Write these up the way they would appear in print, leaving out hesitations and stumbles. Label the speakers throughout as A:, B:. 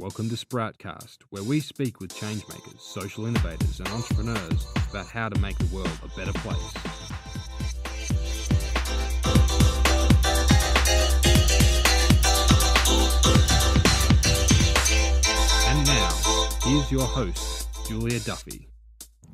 A: Welcome to Sproutcast, where we speak with changemakers, social innovators and entrepreneurs about how to make the world a better place. And now, here's your host, Julia Duffy.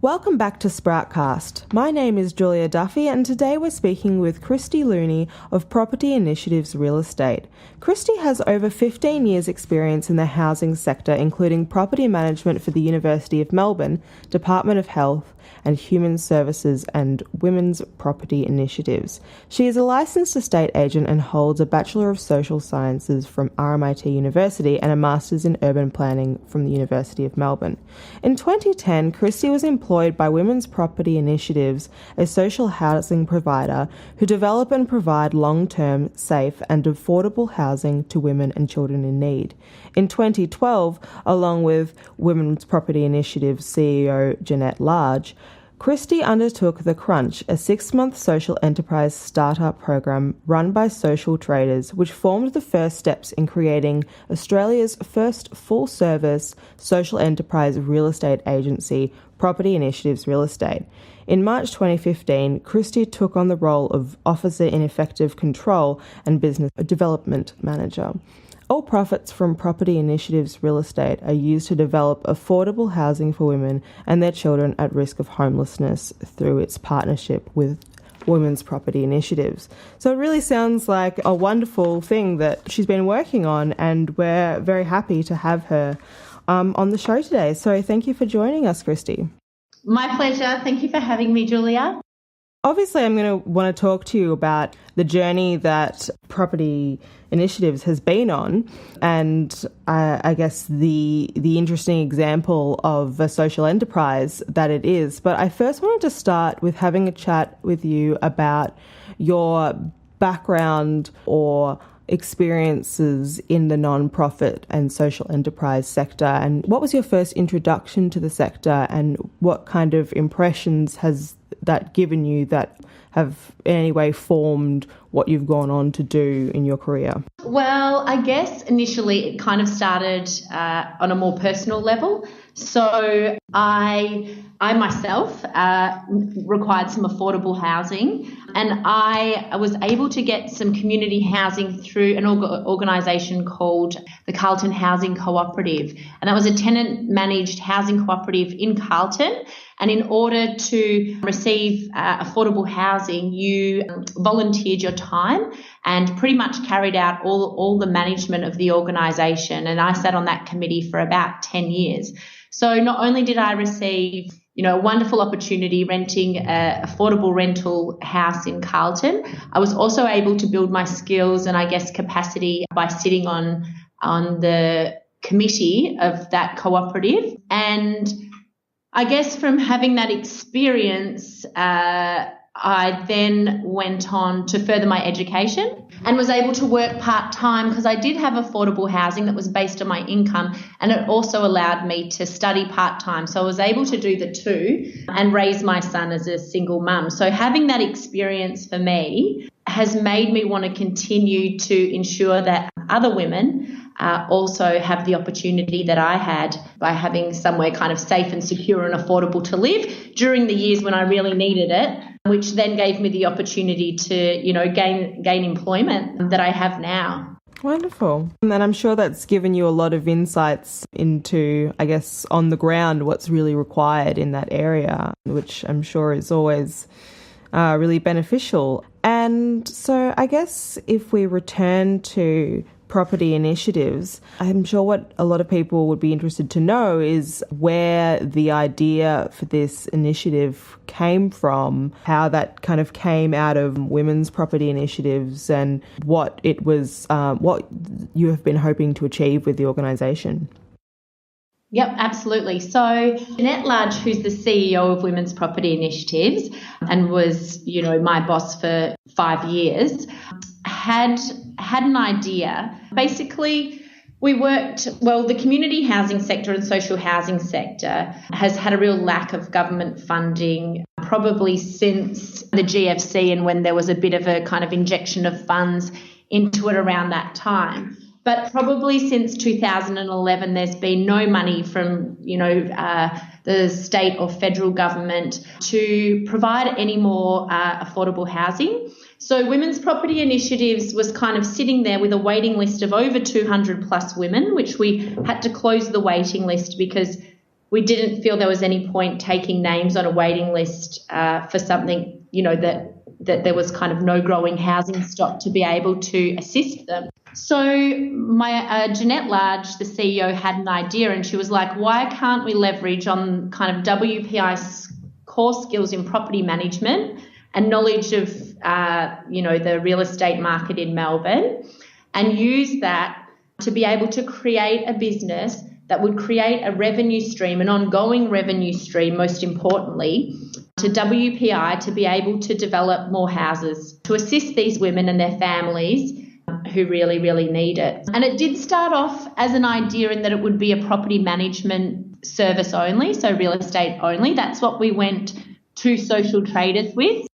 B: Welcome back to Sproutcast. My name is Julia Duffy and today we're speaking with Kristie Looney of Property Initiatives Real Estate. Kristie has over 15 years experience in the housing sector, including property management for the University of Melbourne, Department of Health and Human Services and Women's Property Initiatives. She is a licensed estate agent and holds a Bachelor of Social Sciences from RMIT University and a Master's in Urban Planning from the University of Melbourne. In 2010, Kristie was employed by Women's Property Initiatives, a social housing provider who develop and provide long-term, safe and affordable housing to women and children in need. In 2012, along with Women's Property Initiatives CEO Jeanette Large, Kristie undertook The Crunch, a 6-month social enterprise startup program run by social traders, which formed the first steps in creating Australia's first full-service social enterprise real estate agency, Property Initiatives Real Estate. In March 2015, Kristie took on the role of Officer in Effective Control and Business Development Manager. All profits from Property Initiatives Real Estate are used to develop affordable housing for women and their children at risk of homelessness through its partnership with Women's Property Initiatives. So it really sounds like a wonderful thing that she's been working on, and we're very happy to have her on the show today. So thank you for joining us, Kristie.
C: My pleasure. Thank you for having me, Julia.
B: Obviously, I'm going to want to talk to you about the journey that Property Initiatives has been on, and I guess the interesting example of a social enterprise that it is. But I first wanted to start with having a chat with you about your background or experiences in the non-profit and social enterprise sector, and what was your first introduction to the sector, and what kind of impressions has that given you that have in any way formed what you've gone on to do in your career?
C: Well, I guess initially it kind of started on a more personal level. So I myself required some affordable housing, and I was able to get some community housing through an organisation called the Carlton Housing Cooperative, and that was a tenant-managed housing cooperative in Carlton. And in order to receive affordable housing, you volunteered your time and pretty much carried out all the management of the organisation. And I sat on that committee for about 10 years. So not only did I receive, a wonderful opportunity renting an affordable rental house in Carlton, I was also able to build my skills and I guess capacity by sitting on the committee of that cooperative. And I guess from having that experience, I then went on to further my education and was able to work part-time because I did have affordable housing that was based on my income, and it also allowed me to study part-time. So I was able to do the two and raise my son as a single mum. So having that experience for me has made me want to continue to ensure that other women also have the opportunity that I had by having somewhere kind of safe and secure and affordable to live during the years when I really needed it, which then gave me the opportunity to, gain employment that I have now.
B: Wonderful. And then I'm sure that's given you a lot of insights into, I guess, on the ground, what's really required in that area, which I'm sure is always really beneficial. And so I guess if we return to Property Initiatives, I'm sure what a lot of people would be interested to know is where the idea for this initiative came from, how that kind of came out of Women's Property Initiatives, and what it was, what you have been hoping to achieve with the organisation.
C: Yep, absolutely. So Jeanette Large, who's the CEO of Women's Property Initiatives and was, my boss for 5 years, had an idea. Basically, the community housing sector and social housing sector has had a real lack of government funding probably since the GFC, and when there was a bit of a kind of injection of funds into it around that time. But probably since 2011, there's been no money from, the state or federal government to provide any more affordable housing. So Women's Property Initiatives was kind of sitting there with a waiting list of over 200 plus women, which we had to close the waiting list because we didn't feel there was any point taking names on a waiting list for something, that there was kind of no growing housing stock to be able to assist them. So my Jeanette Large, the CEO, had an idea, and she was like, why can't we leverage on kind of WPI's core skills in property management and knowledge of, the real estate market in Melbourne, and use that to be able to create a business that would create a revenue stream, an ongoing revenue stream, most importantly, to WPI to be able to develop more houses to assist these women and their families who really, really need it. And it did start off as an idea in that it would be a property management service only, so real estate only. That's what we went to social traders with.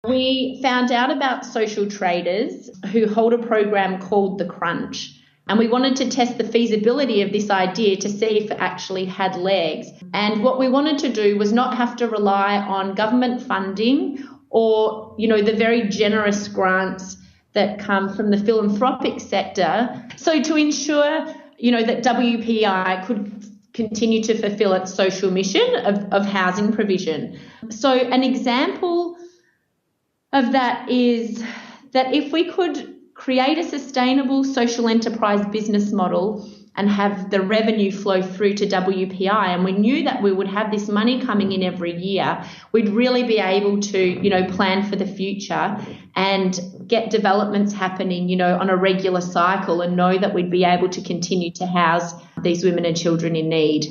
C: We found out about social traders who hold a program called The Crunch. And we wanted to test the feasibility of this idea to see if it actually had legs. And what we wanted to do was not have to rely on government funding or, the very generous grants that come from the philanthropic sector. So to ensure, that WPI could continue to fulfill its social mission of housing provision. So an example of that is that if we could create a sustainable social enterprise business model and have the revenue flow through to WPI, and we knew that we would have this money coming in every year, we'd really be able to, plan for the future and get developments happening, on a regular cycle, and know that we'd be able to continue to house these women and children in need.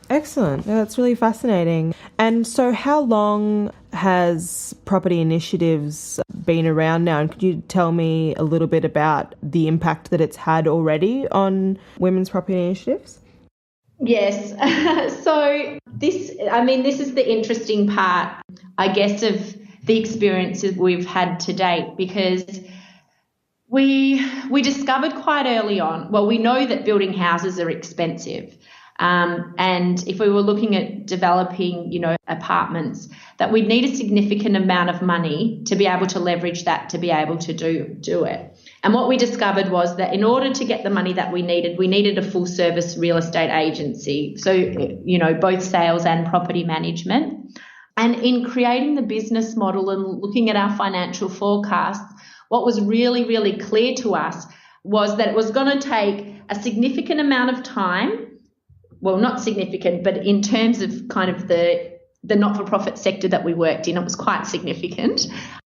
B: Excellent. That's really fascinating. And so how long has Property Initiatives been around now? And could you tell me a little bit about the impact that it's had already on women's property initiatives?
C: Yes. So this is the interesting part, I guess, of the experiences we've had to date, because we discovered quite early on, well, we know that building houses are expensive. And if we were looking at developing, apartments, that we'd need a significant amount of money to be able to leverage that to be able to do it. And what we discovered was that in order to get the money that we needed a full service real estate agency. So, both sales and property management. And in creating the business model and looking at our financial forecasts, what was really, really clear to us was that it was going to take a significant amount of time. Well, not significant, but in terms of kind of the not-for-profit sector that we worked in, it was quite significant.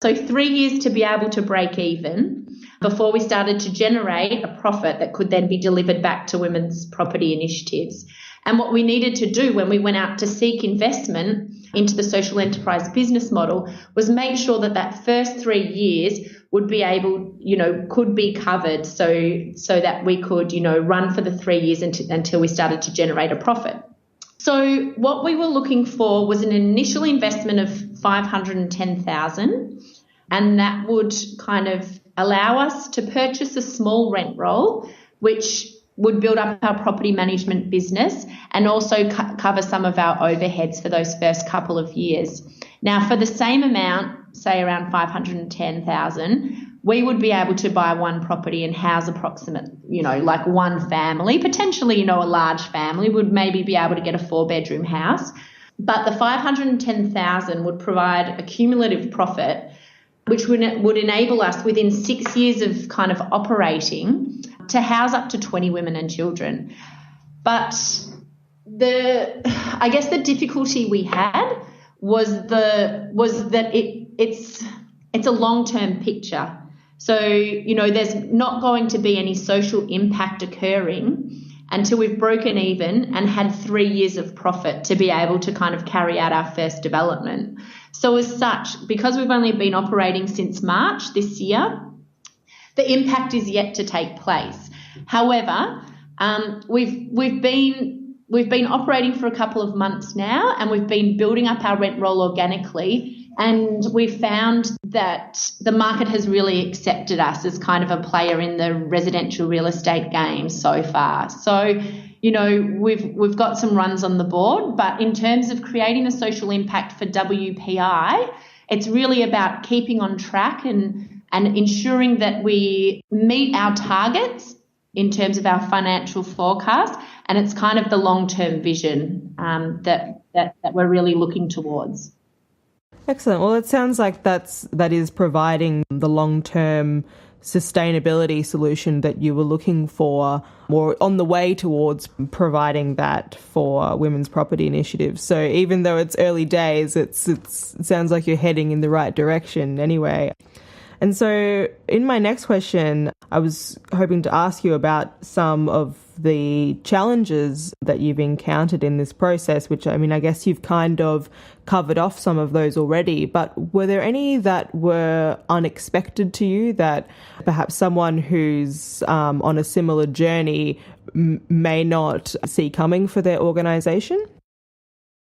C: So 3 years to be able to break even before we started to generate a profit that could then be delivered back to women's property initiatives. And what we needed to do when we went out to seek investment into the social enterprise business model was make sure that first 3 years would be able, could be covered so that we could, run for the 3 years until we started to generate a profit. So what we were looking for was an initial investment of $510,000, and that would kind of allow us to purchase a small rent roll, which would build up our property management business and also cover some of our overheads for those first couple of years. Now, for the same amount, say around $510,000, we would be able to buy one property and house like one family, potentially, a large family would maybe be able to get a 4-bedroom house. But the $510,000 would provide a cumulative profit, which would enable us within 6 years of kind of operating to house up to 20 women and children. But I guess the difficulty we had was that it's a long-term picture. So, there's not going to be any social impact occurring until we've broken even and had 3 years of profit to be able to kind of carry out our first development. So as such, because we've only been operating since March this year, the impact is yet to take place. However, we've been operating for a couple of months now, and we've been building up our rent roll organically, And we found that the market has really accepted us as kind of a player in the residential real estate game so far. So, we've got some runs on the board, but in terms of creating a social impact for WPI, it's really about keeping on track and ensuring that we meet our targets in terms of our financial forecast, and it's kind of the long-term vision that we're really looking towards.
B: Excellent. Well, it sounds like that is providing the long-term sustainability solution that you were looking for, or on the way towards providing that for women's property initiatives. So even though it's early days, it sounds like you're heading in the right direction anyway. And so in my next question, I was hoping to ask you about some of the challenges that you've encountered in this process, which, I guess you've kind of covered off some of those already, but were there any that were unexpected to you that perhaps someone who's on a similar journey may not see coming for their organisation?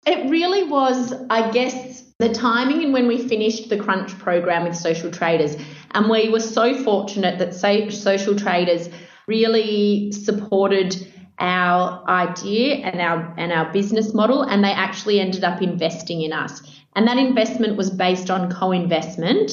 C: It really was, I guess, the timing and when we finished the Crunch program with Social Traders. And we were so fortunate that Social Traders really supported our idea and our business model, and they actually ended up investing in us. And that investment was based on co-investment,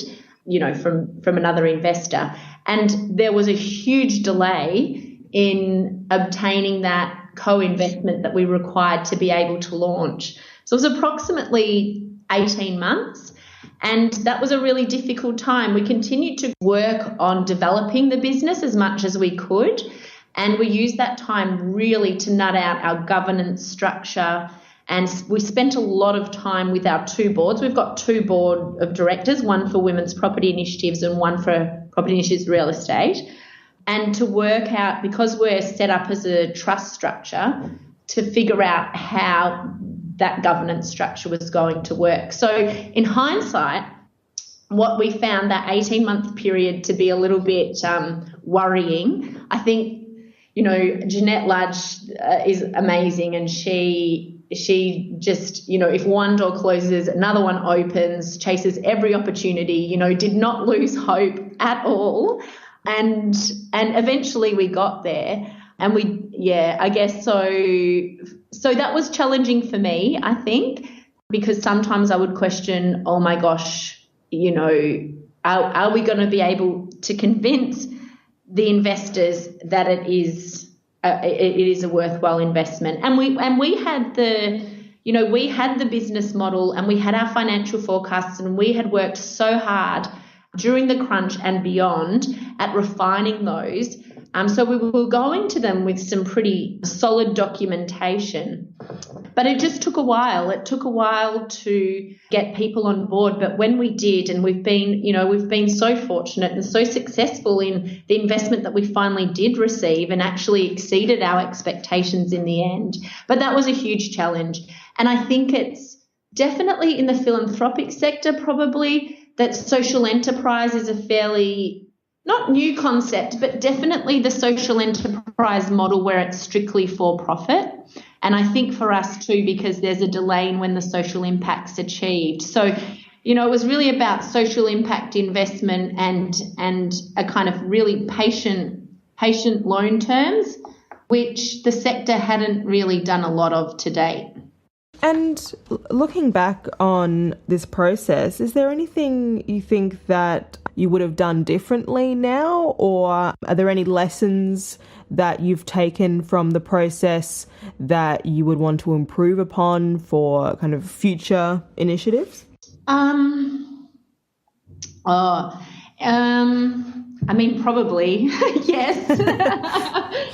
C: from another investor. And there was a huge delay in obtaining that co-investment that we required to be able to launch. So it was approximately 18 months, and that was a really difficult time. We continued to work on developing the business as much as we could, and we used that time really to nut out our governance structure, and we spent a lot of time with our two boards. We've got two board of directors, one for women's property initiatives and one for property initiatives real estate, and to work out, because we're set up as a trust structure, to figure out how that governance structure was going to work. So in hindsight, what we found that 18-month period to be a little bit worrying. I think, Jeanette Ludge is amazing, and she just, if one door closes, another one opens, chases every opportunity, did not lose hope at all. And eventually we got there, and I guess so that was challenging for me, I think, because sometimes I would question, oh my gosh, are we going to be able to convince the investors that it is a worthwhile investment? And we had the business model, and we had our financial forecasts, and we had worked so hard during the Crunch and beyond at refining those. So we were going to them with some pretty solid documentation, but it just took a while. It took a while to get people on board, but when we did, and we've been so fortunate and so successful in the investment that we finally did receive, and actually exceeded our expectations in the end. But that was a huge challenge, and I think it's definitely in the philanthropic sector probably that social enterprise is a fairly not new concept, but definitely the social enterprise model where it's strictly for profit. And I think for us too, because there's a delay in when the social impact's achieved. So, it was really about social impact investment and a kind of really patient loan terms, which the sector hadn't really done a lot of to date.
B: And looking back on this process, is there anything you think that you would have done differently now, or are there any lessons that you've taken from the process that you would want to improve upon for kind of future initiatives?
C: Probably, yes.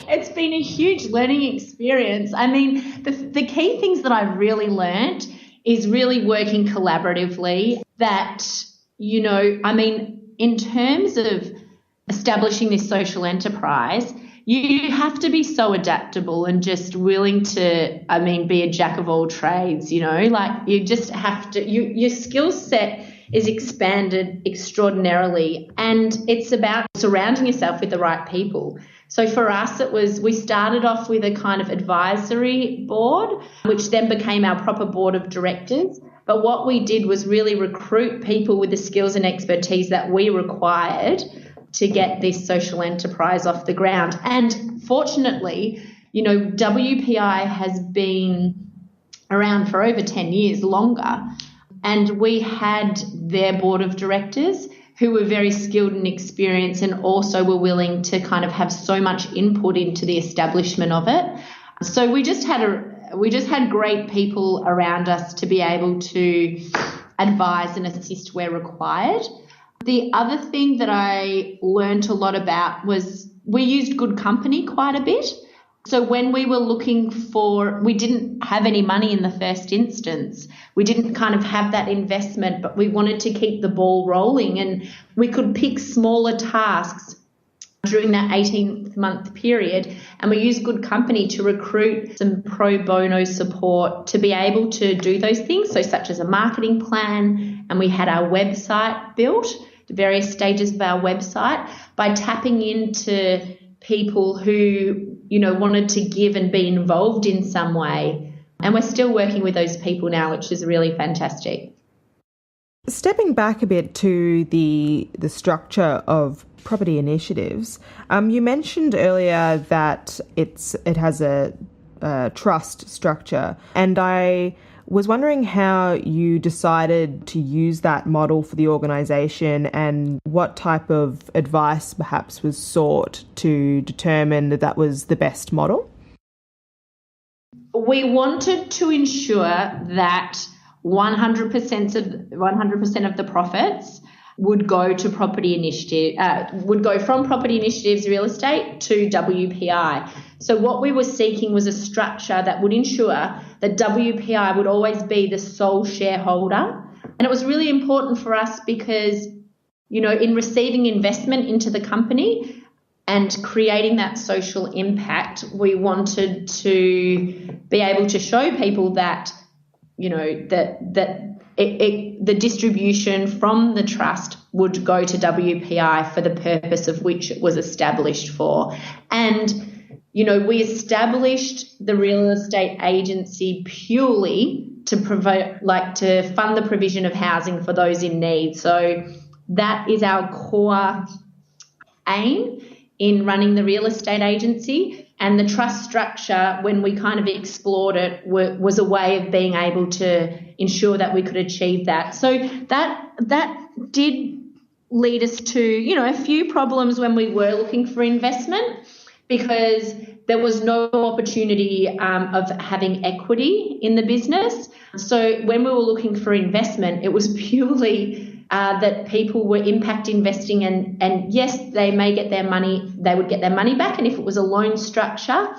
C: It's been a huge learning experience. The key things that I've really learned is really working collaboratively, that, in terms of establishing this social enterprise, you have to be so adaptable and just willing to, be a jack of all trades, you just have to, your skill set is expanded extraordinarily, and it's about surrounding yourself with the right people. So for us, we started off with a kind of advisory board, which then became our proper board of directors. But what we did was really recruit people with the skills and expertise that we required to get this social enterprise off the ground. And fortunately, WPI has been around for over 10 years, longer. And we had their board of directors who were very skilled and experienced and also were willing to kind of have so much input into the establishment of it. So we just had great people around us to be able to advise and assist where required. The other thing that I learned a lot about was we used good company quite a bit. So when we were we didn't have any money in the first instance. We didn't kind of have that investment, but we wanted to keep the ball rolling, and we could pick smaller tasks during that 18-month period, and we used good company to recruit some pro bono support to be able to do those things, so such as a marketing plan, and we had our website built, the various stages of our website, by tapping into people who wanted to give and be involved in some way. And we're still working with those people now, which is really fantastic.
B: Stepping back a bit to the structure of property initiatives, you mentioned earlier that it has a trust structure, and I was wondering how you decided to use that model for the organisation and what type of advice perhaps was sought to determine that was the best model.
C: We wanted to ensure that 100% of the profits would go to property initiative, would go from property initiatives real estate to WPI. So what we were seeking was a structure that would ensure that WPI would always be the sole shareholder. And it was really important for us because, in receiving investment into the company and creating that social impact, we wanted to be able to show people that, the distribution from the trust would go to WPI for the purpose of which it was established for. And, we established the real estate agency purely to to fund the provision of housing for those in need. So that is our core aim in running the real estate agency. And the trust structure, when we kind of explored it, was a way of being able to ensure that we could achieve that. So that did lead us to, a few problems when we were looking for investment, because there was no opportunity of having equity in the business. So when we were looking for investment, it was purely that people were impact investing, and yes, they may get their money, they would get their money back, and if it was a loan structure,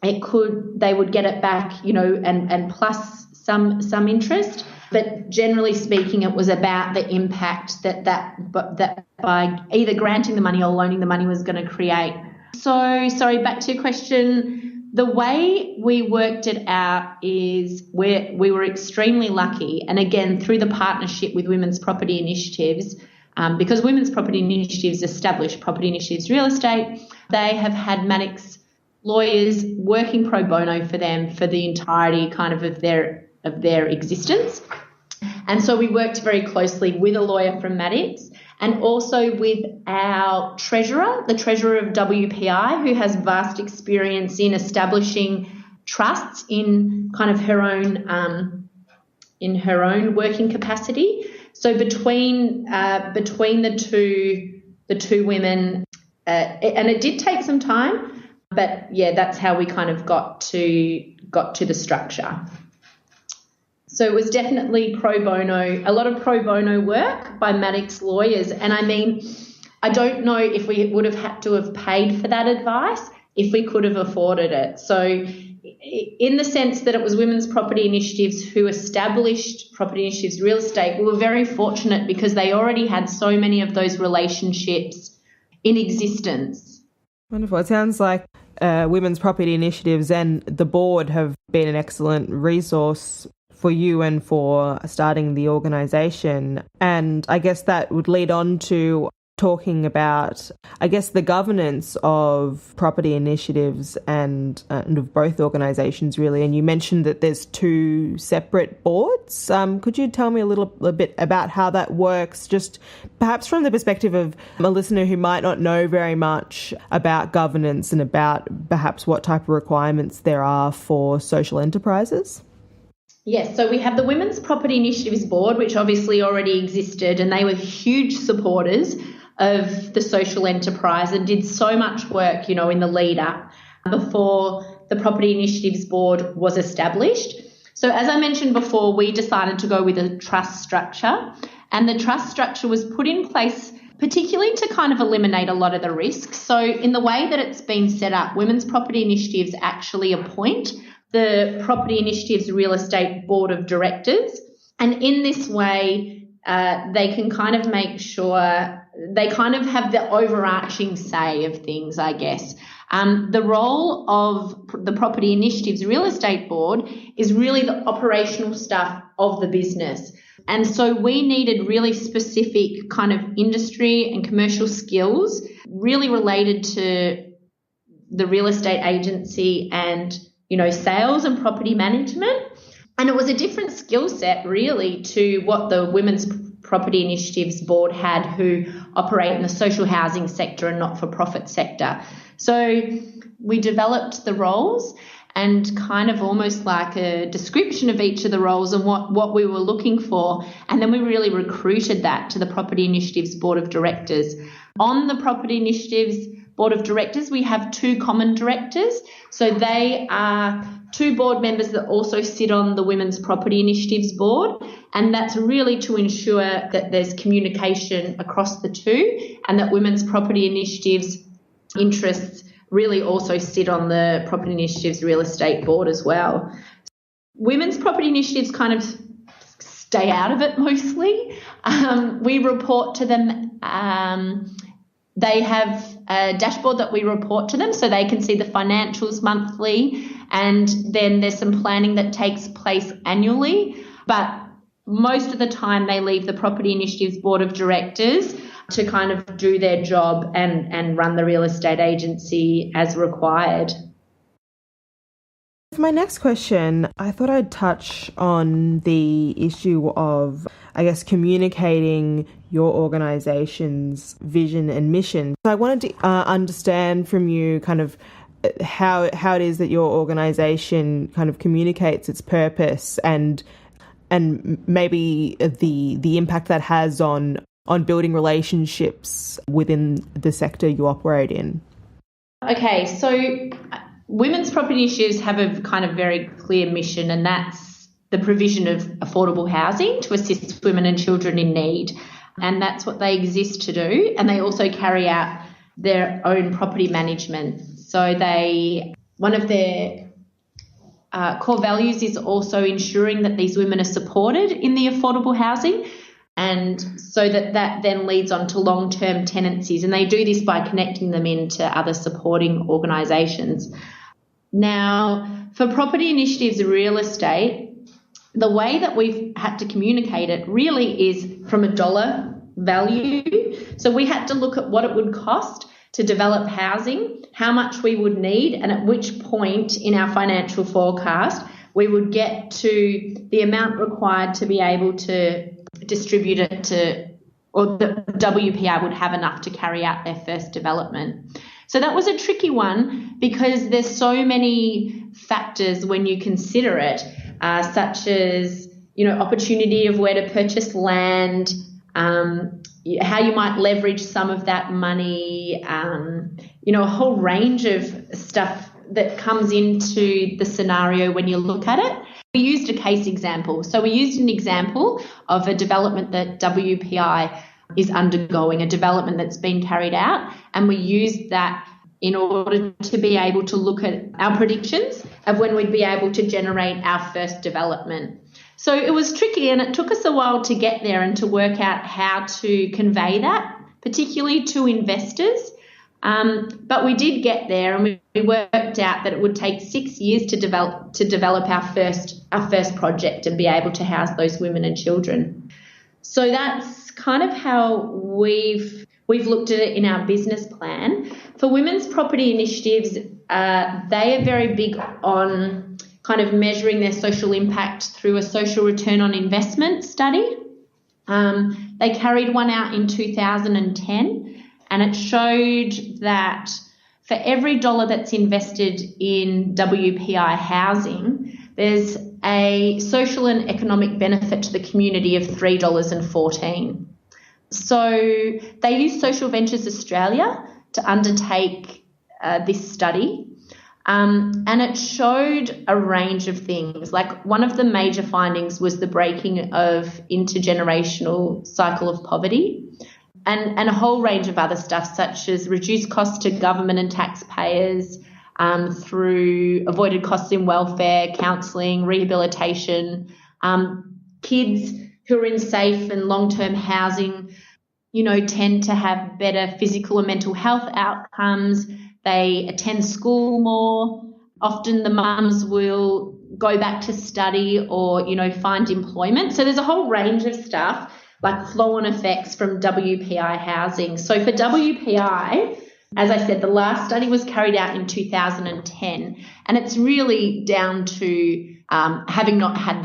C: they would get it back, and plus some interest. But generally speaking, it was about the impact that by either granting the money or loaning the money was going to create. So, sorry, back to your question. The way we worked it out is we were extremely lucky, and again, through the partnership with Women's Property Initiatives, because Women's Property Initiatives established Property Initiatives Real Estate, they have had Maddox lawyers working pro bono for them for the entirety kind of their existence. And so we worked very closely with a lawyer from Maddox, and also with our treasurer, the treasurer of WPI, who has vast experience in establishing trusts in kind of her own working capacity. So between the two women, and it did take some time, but yeah, that's how we kind of got to the structure. So it was definitely pro bono, a lot of pro bono work by Maddox lawyers. And I mean, I don't know if we would have had to have paid for that advice if we could have afforded it. So in the sense that it was Women's Property Initiatives who established Property Initiatives Real Estate, we were very fortunate because they already had so many of those relationships in existence.
B: Wonderful. It sounds like Women's Property Initiatives and the board have been an excellent resource for you and for starting the organisation. And I guess that would lead on to talking about, I guess, the governance of property initiatives and of both organisations, really. And you mentioned that there's two separate boards. Could you tell me a bit about how that works, just perhaps from the perspective of a listener who might not know very much about governance and about perhaps what type of requirements there are for social enterprises?
C: Yes, so we have the Women's Property Initiatives Board, which obviously already existed, and they were huge supporters of the social enterprise and did so much work, in the lead up before the Property Initiatives Board was established. So as I mentioned before, we decided to go with a trust structure, and the trust structure was put in place particularly to kind of eliminate a lot of the risks. So in the way that it's been set up, Women's Property Initiatives actually appoint the Property Initiatives Real Estate Board of Directors. And in this way, they can kind of make sure they kind of have the overarching say of things, I guess. The role of the Property Initiatives Real Estate Board is really the operational stuff of the business. And so we needed really specific kind of industry and commercial skills really related to the real estate agency and sales and property management. And it was a different skill set really to what the Women's Property Initiatives Board had, who operate in the social housing sector and not-for-profit sector. So we developed the roles and kind of almost like a description of each of the roles and what we were looking for. And then we really recruited that to the Property Initiatives Board of Directors. On the Property Initiatives Board of Directors, we have two common directors. So they are two board members that also sit on the Women's Property Initiatives Board, and that's really to ensure that there's communication across the two and that Women's Property Initiatives interests really also sit on the Property Initiatives Real Estate Board as well. Women's Property Initiatives kind of stay out of it mostly. We report to them. They have a dashboard that we report to them so they can see the financials monthly, and then there's some planning that takes place annually. But most of the time they leave the Property Initiatives Board of Directors to kind of do their job and run the real estate agency as required.
B: For my next question, I thought I'd touch on the issue of, I guess, communicating your organisation's vision and mission. So I wanted to understand from you kind of how it is that your organisation kind of communicates its purpose and maybe the impact that has on building relationships within the sector you operate in.
C: Okay, so Women's Property Initiatives have a kind of very clear mission, and that's the provision of affordable housing to assist women and children in need. And that's what they exist to do. And they also carry out their own property management. So one of their core values is also ensuring that these women are supported in the affordable housing, and so that then leads on to long-term tenancies. And they do this by connecting them into other supporting organisations. Now, for Property Initiatives Real Estate, the way that we've had to communicate it really is from a dollar value. So we had to look at what it would cost to develop housing, how much we would need, and at which point in our financial forecast we would get to the amount required to be able to distribute it to, or the WPI would have enough to carry out their first development. So that was a tricky one because there's so many factors when you consider it, such as, opportunity of where to purchase land, how you might leverage some of that money, a whole range of stuff that comes into the scenario when you look at it. We used a case example. So we used an example of a development that WPI is undergoing, a development that's been carried out, and we used that in order to be able to look at our predictions of when we'd be able to generate our first development. So it was tricky, and it took us a while to get there and to work out how to convey that, particularly to investors. But we did get there, and we worked out that it would take 6 years to develop our first project and be able to house those women and children. So that's kind of how we've We've looked at it in our business plan. For women's property initiatives, they are very big on kind of measuring their social impact through a social return on investment study. They carried one out in 2010, and it showed that for every dollar that's invested in WPI housing, there's a social and economic benefit to the community of $3.14. So they used Social Ventures Australia to undertake this study, and it showed a range of things. Like, one of the major findings was the breaking of intergenerational cycle of poverty, and a whole range of other stuff, such as reduced costs to government and taxpayers through avoided costs in welfare, counselling, rehabilitation, kids who are in safe and long-term housing, tend to have better physical and mental health outcomes. They attend school more. Often the mums will go back to study or, find employment. So there's a whole range of stuff like flow-on effects from WPI housing. So for WPI, as I said, the last study was carried out in 2010, and it's really down to having not had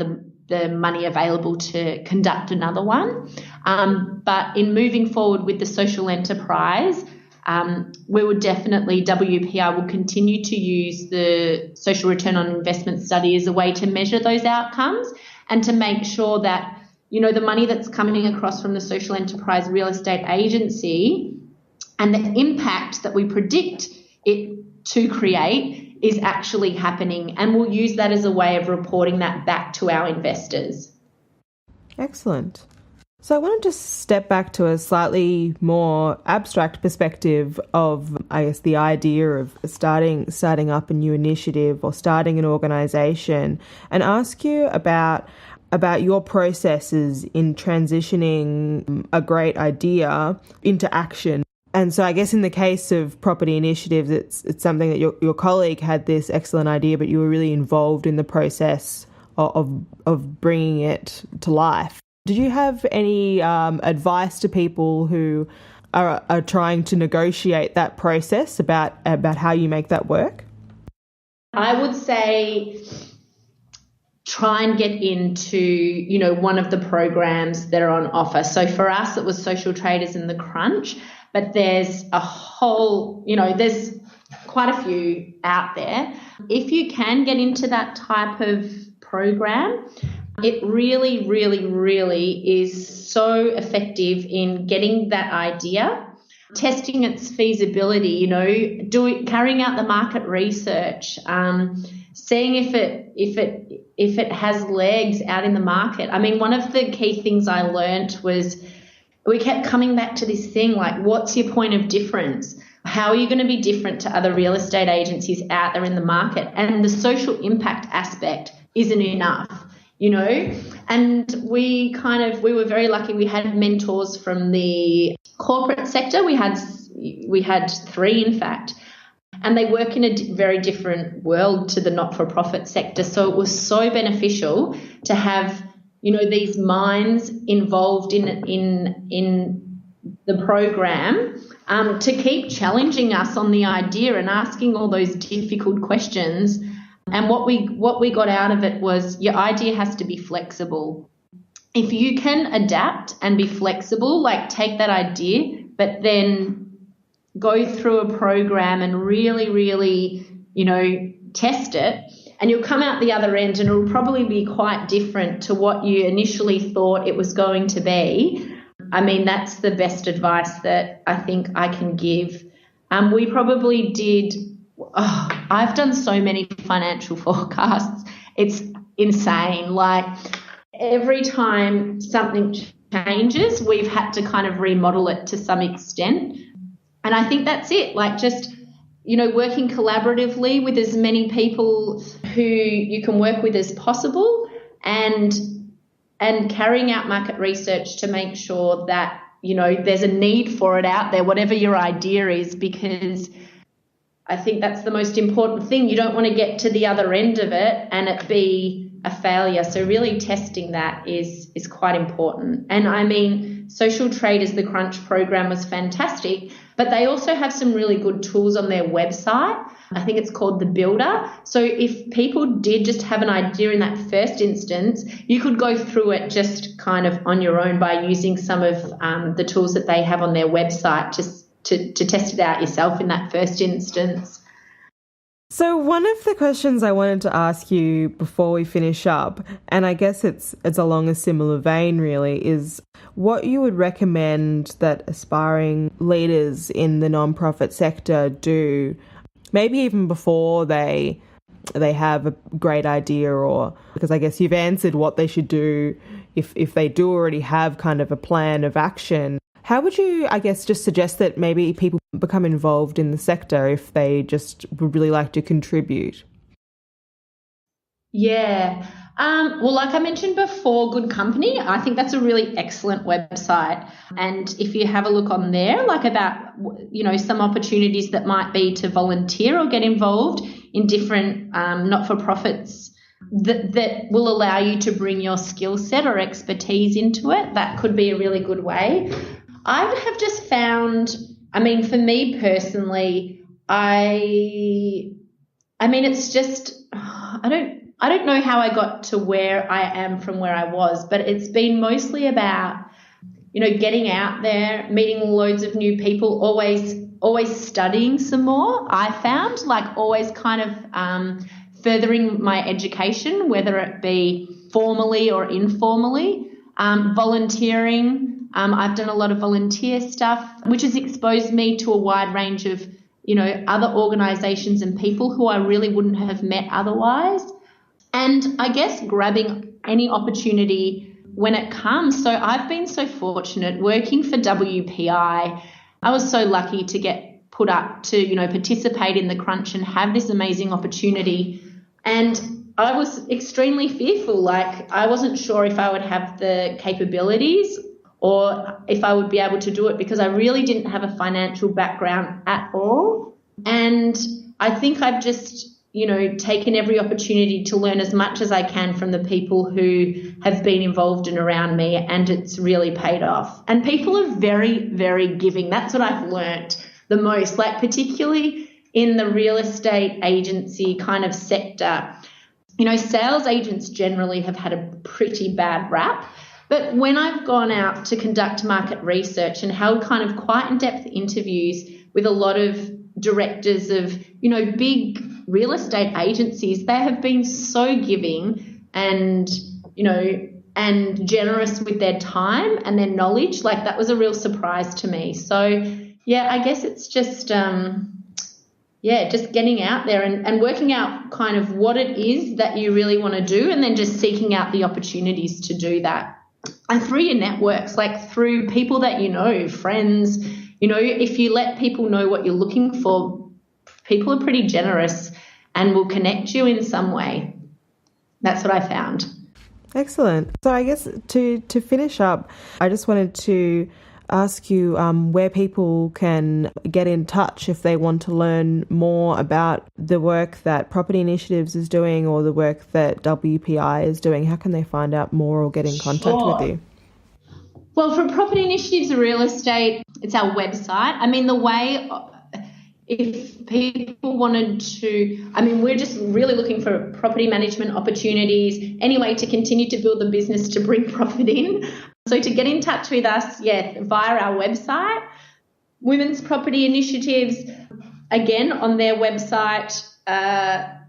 C: the money available to conduct another one. But in moving forward with the social enterprise, WPI will continue to use the social return on investment study as a way to measure those outcomes and to make sure that, the money that's coming across from the social enterprise real estate agency and the impact that we predict it to create is actually happening, and we'll use that as a way of reporting that back to our investors.
B: Excellent. So I want to just step back to a slightly more abstract perspective of, I guess, the idea of starting up a new initiative or starting an organisation, and ask you about your processes in transitioning a great idea into action. And so I guess in the case of property initiatives, it's something that your colleague had this excellent idea, but you were really involved in the process of bringing it to life. Did you have any advice to people who are trying to negotiate that process about how you make that work?
C: I would say try and get into, one of the programs that are on offer. So for us, it was Social Traders in the Crunch, but there's a whole, there's quite a few out there. If you can get into that type of program, it really, really, really is so effective in getting that idea, testing its feasibility, carrying out the market research, seeing if it has legs out in the market. I mean, one of the key things I learnt was we kept coming back to this thing like, what's your point of difference? How are you going to be different to other real estate agencies out there in the market? And the social impact aspect isn't enough, and we were very lucky. We had mentors from the corporate sector. We had 3, in fact, and they work in a very different world to the not-for-profit sector. So it was so beneficial to have, these minds involved in the program to keep challenging us on the idea and asking all those difficult questions. And what we got out of it was your idea has to be flexible. If you can adapt and be flexible, like take that idea, but then go through a program and really, really, test it, and you'll come out the other end and it'll probably be quite different to what you initially thought it was going to be. I mean, that's the best advice that I think I can give. We probably did... I've done so many financial forecasts. It's insane. Like, every time something changes, we've had to kind of remodel it to some extent. And I think that's it. Like, just, working collaboratively with as many people who you can work with as possible, and carrying out market research to make sure that, there's a need for it out there, whatever your idea is, because I think that's the most important thing. You don't want to get to the other end of it and it be a failure. So really testing that is quite important. And I mean, Social Traders, the Crunch program was fantastic, but they also have some really good tools on their website. I think it's called The Builder. So if people did just have an idea in that first instance, you could go through it just kind of on your own by using some of the tools that they have on their website to test it out yourself in that first instance.
B: So one of the questions I wanted to ask you before we finish up, and I guess it's along a similar vein really, is what you would recommend that aspiring leaders in the nonprofit sector do, maybe even before they have a great idea, or because I guess you've answered what they should do if they do already have kind of a plan of action. How would you, I guess, just suggest that maybe people become involved in the sector if they just would really like to contribute?
C: Yeah. Well, like I mentioned before, Good Company, I think that's a really excellent website. And if you have a look on there, like about, some opportunities that might be to volunteer or get involved in different not-for-profits that will allow you to bring your skill set or expertise into it, that could be a really good way. I have just found, I mean, for me personally, it's just, I don't know how I got to where I am from where I was, but it's been mostly about, getting out there, meeting loads of new people, always studying some more. I found, like, always kind of furthering my education, whether it be formally or informally, volunteering. I've done a lot of volunteer stuff, which has exposed me to a wide range of, other organisations and people who I really wouldn't have met otherwise. And I guess grabbing any opportunity when it comes. So I've been so fortunate working for WPI. I was so lucky to get put up to, participate in the Crunch and have this amazing opportunity. And I was extremely fearful. Like, I wasn't sure if I would have the capabilities or if I would be able to do it, because I really didn't have a financial background at all. And I think I've just, taken every opportunity to learn as much as I can from the people who have been involved and around me, and it's really paid off. And people are very, very giving. That's what I've learnt the most, like particularly in the real estate agency kind of sector. Sales agents generally have had a pretty bad rap. But when I've gone out to conduct market research and held kind of quite in-depth interviews with a lot of directors of, big real estate agencies, they have been so giving and, and generous with their time and their knowledge. Like, that was a real surprise to me. So, yeah, I guess it's just, just getting out there and working out kind of what it is that you really want to do, and then just seeking out the opportunities to do that. And through your networks, like through people that friends, if you let people know what you're looking for, people are pretty generous and will connect you in some way. That's what I found.
B: Excellent. So I guess to finish up, I just wanted to ask you where people can get in touch if they want to learn more about the work that Property Initiatives is doing or the work that WPI is doing. How can they find out more or get in contact with you?
C: Well, for Property Initiatives Real Estate, it's our website. I mean, the way, if people wanted to, we're just really looking for property management opportunities, any way to continue to build the business to bring profit in. So to get in touch with us, via our website, Women's Property Initiatives, again, on their website,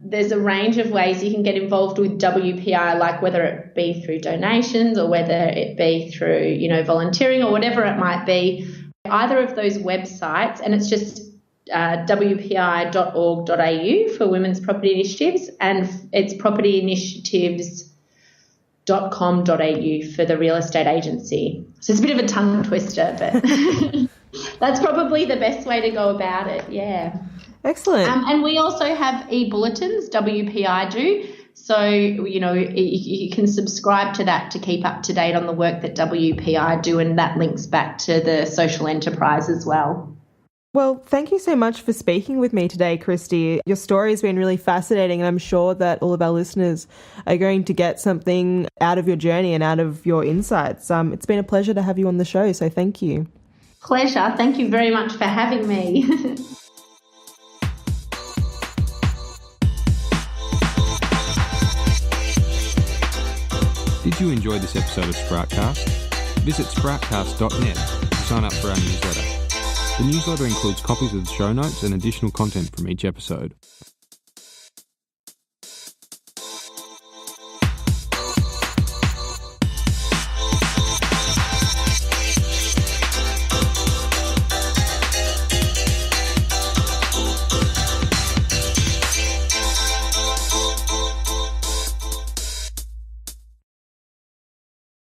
C: there's a range of ways you can get involved with WPI, like whether it be through donations or whether it be through, volunteering or whatever it might be. Either of those websites, and it's just wpi.org.au for Women's Property Initiatives, and it's propertyinitiatives.com.au for the real estate agency. So it's a bit of a tongue twister, but that's probably the best way to go about it, yeah.
B: Excellent.
C: And we also have e-bulletins, WPI do. So, you can subscribe to that to keep up to date on the work that WPI do, and that links back to the social enterprise as well.
B: Well, thank you so much for speaking with me today, Kristie. Your story has been really fascinating, and I'm sure that all of our listeners are going to get something out of your journey and out of your insights. It's been a pleasure to have you on the show, so thank you.
C: Pleasure. Thank you very much for having me.
A: Did you enjoy this episode of Sproutcast? Visit sproutcast.net to sign up for our newsletter. The newsletter includes copies of the show notes and additional content from each episode.